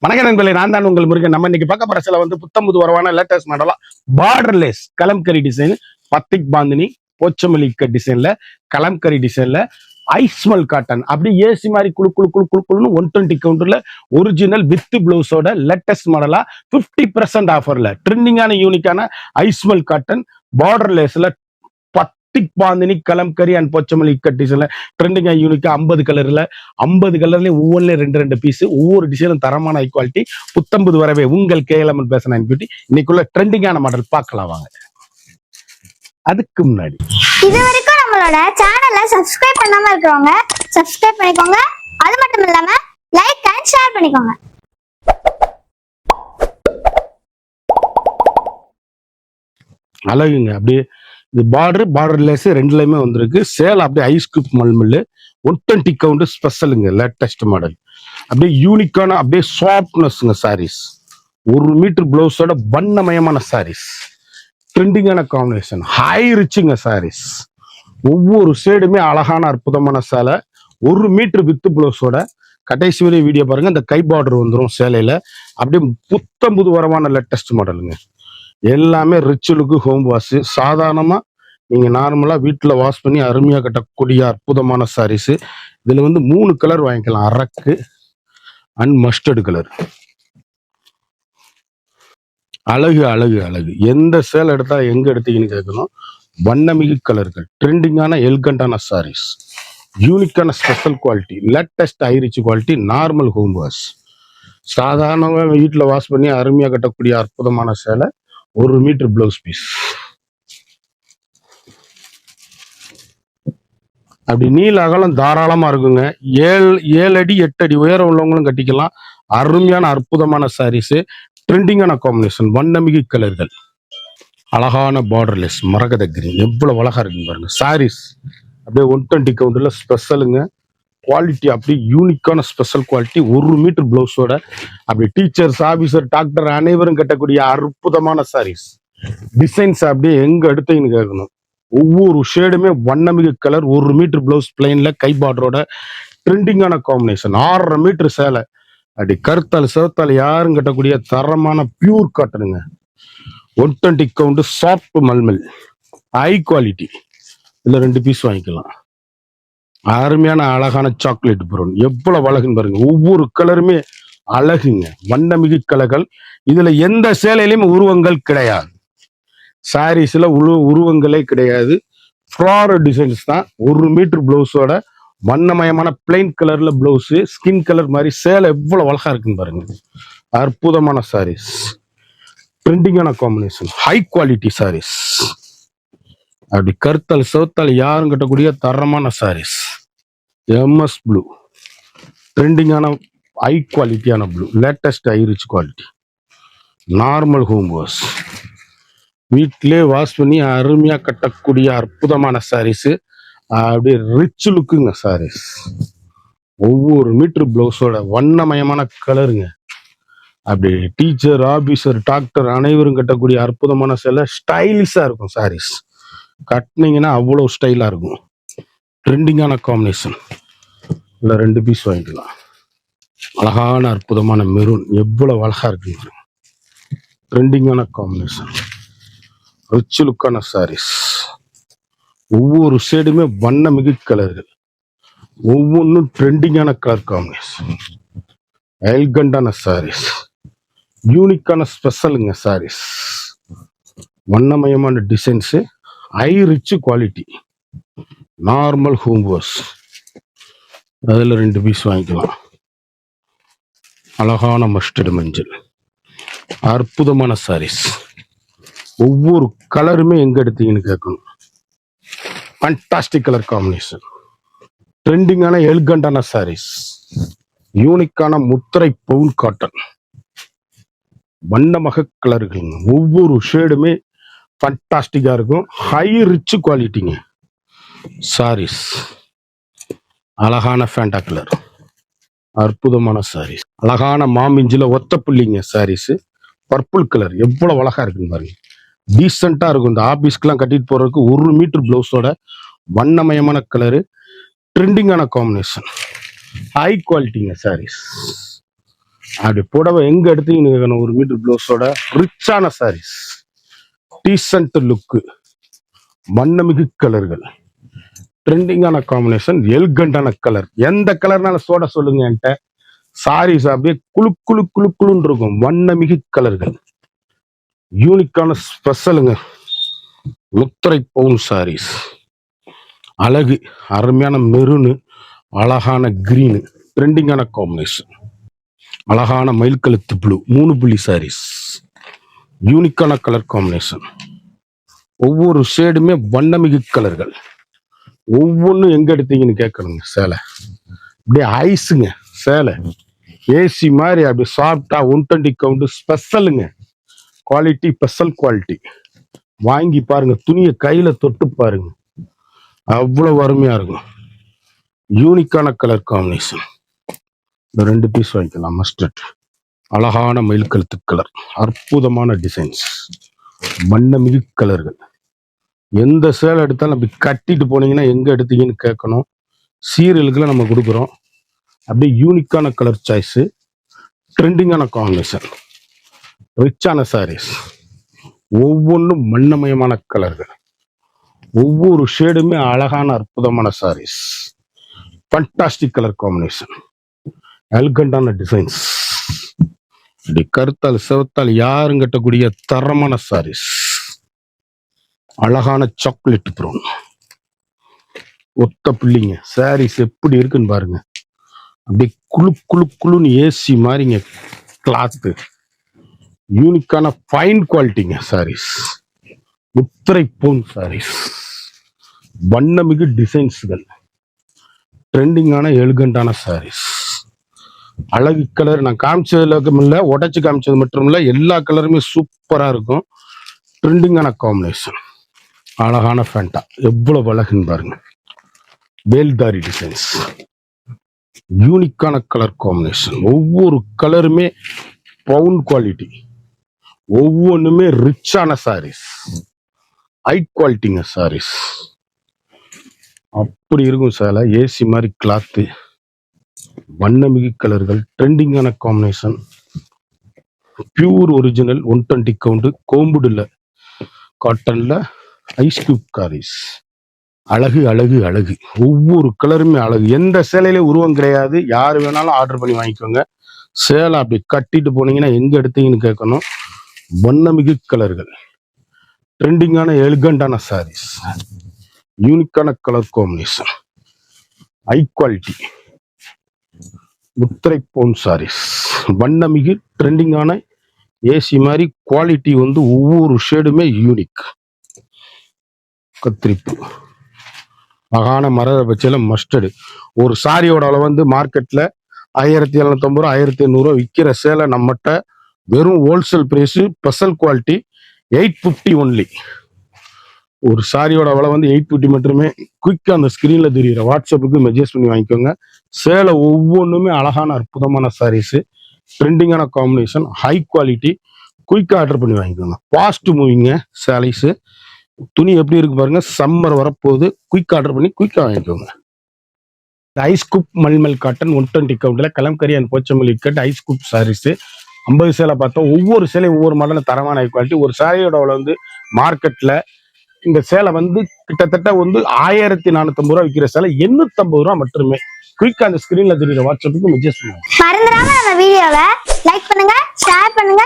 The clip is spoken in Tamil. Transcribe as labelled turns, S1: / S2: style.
S1: வணக்கம் நண்பர்களே, நான் தான் உங்கள் முருகன். நம்ம இன்னைக்கு பார்க்க போற சில புத்தம்புது வரவான லேட்டஸ்ட் மாடலா borderless Kalamkari design, batik Bandhani Pochampally டிசைன்ல கலம்கரி டிசைன்ல ஐஸ்மல் காட்டன் அப்படி ஏசி மாதிரி குழு குழு குழு குழு குழுன்னு 120 கவுண்டர்ல ஒரிஜினல் வித் பிளவுஸோட லேட்டஸ்ட் மாடலா 50% ஆஃபர்ல ட்ரெண்டிங்கான யூனிக்கான ஐஸ்மல் காட்டன் பார்டர்லெஸ்ல பத்திக் பாந்தினி கலம்கரி அண்ட் போச்சமல்லி டிசைன்ல ட்ரெண்டிங்கா யூனிக்கா 50 கலர்ல 50 கலர்லயும் ஒவ்வொன்றுல ரெண்டு பீஸ், ஒவ்வொரு டிசைனும் தரமான ஹை குவாலிட்டி. புத்தம்புது வரவே உங்கள் கேஎல்எம் பேசுறேன் பியூட்டி. இன்னைக்குள்ள ட்ரெண்டிங்கான மாடல் பார்க்கலாம் வாங்க. அதுக்கு முன்னாடி
S2: இது வரைக்கும் நம்மளோட சேனலை சப்ஸ்கிரைப் பண்ணாம இருக்கிறவங்க சப்ஸ்கிரைப் பண்ணிக்கோங்க. அது மட்டும் இல்லாம லைக் அண்ட் ஷேர் பண்ணிக்கோங்க.
S1: அழகுங்க. அப்படியே இது பார்டர்லெஸ் ரெண்டுலயுமே வந்திருக்கு. சேல் அப்படியே ஐஸ் கியூப் மல்மில்லு 120 கவுண்ட் ஸ்பெஷலுங்க. லேட்டஸ்ட் மாடல் அப்படியே யூனிக்கான அப்படியே சாஃப்ட்னஸ்ங்க சாரீஸ். 1 மீட்டர் பிளவுஸோட வண்ணமயமான சாரீஸ், ட்ரெண்டிங்கான காம்பினேஷன், ஹை ரிச்சுங்க சாரீஸ். ஒவ்வொரு சைடுமே அழகான அற்புதமான சேலை. 1 மீட்டர் வித்து பிளவுஸோட கடைசி வரை வீடியோ பாருங்க. இந்த கை பார்டர் வந்துடும் சேலையில. அப்படியே புத்தம்புது வரவான லேட்டஸ்ட் மாடலுங்க. எல்லாமே ரிச் லுக்கு ஹோம் வாஷ். சாதாரணமா நீங்க நார்மலா வீட்டுல வாஷ் பண்ணி அருமையா கட்டக்கூடிய அற்புதமான சாரீஸ். இதுல 3 கலர் வாங்கிக்கலாம். அரக்கு அண்ட் மஸ்டர்டு கலர். அழகு அழகு அழகு. எந்த சேலை எடுத்தா எங்க எடுத்தீங்கன்னு கேட்கணும். வண்ணமிகு கலர்கள், ட்ரெண்டிங்கான எல்கண்டான சாரீஸ், யூனிக்கான special quality, latest ஐரிச் quality, normal home wash. சாதாரணமாக வீட்டில் வாஷ் பண்ணி அருமையாக கட்டக்கூடிய அற்புதமான சேலை. 1 மீட்டர் பிளவுஸ் பீஸ். அப்படி நீல அகலம் தாராளமா இருக்குங்க. 7 அடி 8 அடி உயரம் உள்ளவங்களும் கட்டிக்கலாம். அருமையான அற்புதமான சாரீஸ், ட்ரெண்டிங்கான காம்பினேஷன், வண்ணமிகு கலர்கள், அழகான பார்டர்லெஸ் மரகத கிரீன். எவ்வளவு அழகா இருக்குன்னு பாருங்க. சாரீஸ் அப்படியே 120 கவுண்டர்ல ஸ்பெஷலுங்க. குவாலிட்டி அப்படி யூனிக்கான ஸ்பெஷல் குவாலிட்டி. 1 மீட்டர் பிளவுஸோட அப்படி டீச்சர்ஸ், ஆபீசர், டாக்டர் அனைவரும் கட்டக்கூடிய அற்புதமான சாரீஸ். டிசைன்ஸ் அப்படியே எங்க எடுத்தீங்கன்னு கேட்கணும். ஒவ்வொரு ஷேடுமே வண்ணமிகு கலர். 1 மீட்டர் பிளவுஸ் பிளைன்ல கை பார்டரோட ட்ரெண்டிங்கான காம்பினேஷன். 6.5 மீட்டர் சேலை. அப்படி கருத்தால் சிவத்தால் யாரும் கட்டக்கூடிய தரமான பியூர் காட்டனுங்க. 120 count soft mulmul, high quality. இதுல 2 பீஸ் வாங்கிக்கலாம். அருமையான அழகான சாக்லேட் ப்ரௌன். எவ்வளவு அழகுன்னு பாருங்க. ஒவ்வொரு கலருமே அழகுங்க. வண்ணமிகு கலர்கள். இதுல எந்த சேலையிலுமே உருவங்கள் கிடையாது. சாரீஸ்ல உருவங்களே கிடையாது. ஃப்ளாரல் டிசைன்ஸ் தான். 1 மீட்டர் பிளவுஸோட வண்ணமயமான பிளைன் கலர்ல பிளவுஸ், ஸ்கின் கலர் மாதிரி சேலை எவ்வளவு அழகா இருக்குன்னு பாருங்க. அற்புதமான சாரீஸ், ட்ரெண்டிங்கான காம்பினேஷன், ஹை குவாலிட்டி சாரீஸ். அப்படி கருத்தால் சிவத்தால் யாரும் கட்டக்கூடிய தரமான சாரீஸ். எம்எஸ் ப்ளூ, ட்ரெண்டிங்கான ஹை குவாலிட்டியான blue, latest high rich quality, normal home wash. வீட்டிலே வாஷ் பண்ணி அருமையா கட்டக்கூடிய அற்புதமான சாரீஸ். அப்படியே ரிச் லுக்குங்க சாரீஸ். ஒவ்வொரு மீட்டர் பிளவுஸோட வண்ணமயமான கலருங்க. அப்படி டீச்சர், ஆபீசர், டாக்டர் அனைவரும் கட்டக்கூடிய அற்புதமான சேலை. ஸ்டைலிஷா இருக்கும் சாரீஸ். கட்டினீங்கன்னா அவ்வளோ ஸ்டைலா இருக்கும். ட்ரெண்டிங்கான காம்பினேஷன். இல்லை 2 பீஸ் வாங்கிக்கலாம். அழகான அற்புதமான மெரூன். எவ்வளவு அழகா இருக்கு. ட்ரெண்டிங்கான காம்பினேஷன், ரிச் லுக்கான சாரீஸ். ஒவ்வொரு சைடுமே வண்ணமிகு கலர்கள். ஒவ்வொன்றும் ட்ரெண்டிங்கான கலர் காம்பினேஷன். எல்கண்டான சாரீஸ், யூனிக்கான ஸ்பெஷலுங்க சாரீஸ். வண்ணமயமான designs, high rich quality, normal home wash. அதில் 2 பீஸ் வாங்கிக்கலாம். அழகான மஸ்டர்டு மஞ்சள். அற்புதமான சாரீஸ். ஒவ்வொரு கலருமே எங்க எடுத்தீங்கன்னு கேட்கணும். ஃபண்டாஸ்டிக் கலர் காம்பினேஷன், ட்ரெண்டிங்கான எல்கண்டான சாரீஸ், யூனிக்கான முத்திரை பவுன் காட்டன், வண்ணமக கலர்கள். ஒவ்வொரு ஷேடுமே ஃபண்டாஸ்டிக்கா இருக்கும். ஹை ரிச் குவாலிட்டிங்க சாரீஸ். அழகான ஃபேண்டா கலர், அற்புதமான சாரீஸ். அழகான மாமிஞ்சில ஒத்த புள்ளிங்க சாரீஸ். பர்பிள் கலர் எவ்வளவு அழகா இருக்குன்னு பாருங்க. டீசெண்டா இருக்கும். இந்த ஆபீஸ்க்குலாம் கட்டிட்டு போறதுக்கு. 1 மீட்டர் பிளவுஸோட வண்ணமயமான கலரு, ட்ரெண்டிங்கான காம்பினேஷன், ஹை குவாலிட்டிங்க சாரீஸ். அப்படி புடவை எங்க எடுத்தீங்கன்னு ஒரு மீட்டர் ப்ளவுஸோட ரிச்சான சாரீஸ், டீசன்ட் லுக்கு, வண்ணமிகு கலர்கள், ட்ரெண்டிங்கான காம்பினேஷன், எல்கண்டான கலர். எந்த கலர்னால சோட சொல்லுங்க என்கிட்ட. சாரீஸ் அப்படியே குளு குளு குளு குளுன்னு இருக்கும். வண்ணமிகு கலர்கள், யூனிக்கான ஸ்பெஷலுங்க. முத்திரை பவுன் சாரீஸ், அழகு, அருமையான மெரூனு, அழகான கிரீனு, ட்ரெண்டிங்கான காம்பினேஷன், அழகான மயில் கழுத்து ப்ளூ, 3 புள்ளி சாரீஸ், யூனிக்கான கலர் காம்பினேஷன். ஒவ்வொரு ஷேடுமே வண்ணமிகு கலர்கள். ஒவ்வொன்றும் எங்க எடுத்தீங்கன்னு கேட்கணுங்க. சேலை அப்படியே ஐஸுங்க. சேலை ஏசி மாதிரி அப்படி சாப்பிட்டா 120 கவுண்ட் ஸ்பெஷலுங்க. Quality special quality. வாங்கி பாருங்க, துணியை கையில தொட்டு பாருங்க, அவ்வளவு அருமையா இருக்கும். யூனிக்கான கலர் காம்பினேஷன். இந்த 2 பீஸ் வாங்கிக்கலாம். மஸ்டர்ட், அழகான மயில் கழுத்து கலர், அற்புதமான டிசைன்ஸ், வண்ணமிகு கலர்கள். எந்த சேலை எடுத்தாலும் அப்படி கட்டிட்டு போனீங்கன்னா எங்க எடுத்தீங்கன்னு கேட்கணும். சீரியலுக்குலாம் நம்ம கொடுக்குறோம். அப்படியே யூனிக்கான கலர் சாய்ஸு, ட்ரெண்டிங்கான காம்பினேஷன், ரிச்சான சாரீஸ், ஒவ்வொன்றும் வண்ணமயமான கலர்கள், ஒவ்வொரு ஷேடுமே அழகான அற்புதமான சாரீஸ், ஃபண்டாஸ்டிக் கலர் காம்பினேஷன், எல்கண்டான டிசைன்ஸ். இப்படி கருத்தால் சிவத்தால் யாரும் கட்டக்கூடிய தரமான சாரீஸ், அழகான சாக்லேட் ப்ரௌன், ஒத்த பிள்ளைங்க. சாரீஸ் எப்படி இருக்குன்னு பாருங்க. அப்படியே குளு குளு குளுன்னு ஏசி மாதிரிங்க கிளாத்து. யூனிக்கான ஃபைன் குவாலிட்டிங்க சாரீஸ். முத்திரை பவுன் சாரீஸ், வண்ணமிகு டிசைன்ஸ்கள், ட்ரெண்டிங்கான எலிகண்டான சாரீஸ், அழகு கலர். நான் காமிச்சதுல இல்லை, உடைச்சு காமிச்சது மட்டும் இல்லை, எல்லா கலருமே சூப்பரா இருக்கும். ட்ரெண்டிங்கான காம்பினேஷன், அழகான ஃபேண்டா, எவ்வளவு அழகுன்னு பாருங்க. வேல்தாரி டிசைன்ஸ், யூனிக்கான கலர் காம்பினேஷன். ஒவ்வொரு கலருமே பவுன் குவாலிட்டி, ஒவ்வொன்றுமே ரிச்சான சாரீஸ், ஹை குவாலிட்டிங்க சாரீஸ். அப்படி இருக்கும் சேலை. ஏசி மாதிரி கிளாத்து, வண்ணமிகு கலர்கள், ட்ரெண்டிங்கான காம்பினேஷன், பியூர் ஒரிஜினல் 120 கவுண்ட் கோம்புடுல காட்டன்ல ஐஸ் கியூப் சாரீஸ். அழகு அழகு அழகு, ஒவ்வொரு கலருமே அழகு. எந்த சேலையில உருவம் கிடையாது. யாரு வேணாலும் ஆர்டர் பண்ணி வாங்கிக்கோங்க. சேலை அப்படி கட்டிட்டு போனீங்கன்னா எங்க எடுத்தீங்கன்னு கேட்கணும். வண்ணமிகு கலர்கள், ட்ரெண்டிங்கான எலிகண்டான சாரீஸ், யூனிக்கான கலர் காம்பினேஷன், ஹை குவாலிட்டி, முத்திரை பவுன் சாரீஸ், வண்ணமிகு ட்ரெண்டிங்கான ஏசி மாதிரி குவாலிட்டி. ஒவ்வொரு ஷேடுமே யூனிக். கத்திரிப்பு, மகான மர பட்சையில மஸ்டர்டு. ஒரு சாரியோட அளவு மார்க்கெட்ல 1750 ரூபா 1800 விற்கிற சேலை நம்மகிட்ட வெறும் wholesale price, special quality 850 only. ஒரு சாரியோட விலை 850 மட்டுமே. குயிக்கா அந்த ஸ்கிரீன்ல தெரியுற வாட்ஸ்அப்புக்கு மெசேஜ் பண்ணி வாங்கிக்கோங்க. சேலை ஒவ்வொன்றுமே அழகான அற்புதமான சாரீஸ், ட்ரெண்டிங்கான காம்பினேஷன், ஹை குவாலிட்டி. குயிக்கா ஆர்டர் பண்ணி வாங்கிக்கோங்க. ஃபாஸ்ட் மூவிங்க சாரீஸ். துணி எப்படி இருக்கு பாருங்க. சம்மர் வரப்போகுது. குயிக் ஆர்டர் பண்ணி குயிக்கா வாங்கிக்கோங்க. ஐஸ் குப் மல்மல் காட்டன் 120 கவுண்ட்ல Kalamkari and Pochampally cut ice cube saris. 50 சேலை பார்த்தோம். ஒவ்வொரு சேலையும் ஒவ்வொரு மாடல தரமான ஹை குவாலிட்டி. ஒரு சாரியோட மார்க்கெட்ல இந்த சேலை கிட்டத்தட்ட 1450 ரூபா விற்கிற சேலை 850 ரூபா மட்டுமே. குயிக்கா அந்த ஸ்கிரீன்ல தெரியுற வாட்ஸ்அப்புக்கு மெசேஜ் பண்ணுங்க.
S2: மறந்துடாம நம்ம வீடியோவை லைக் பண்ணுங்க, ஷேர் பண்ணுங்க,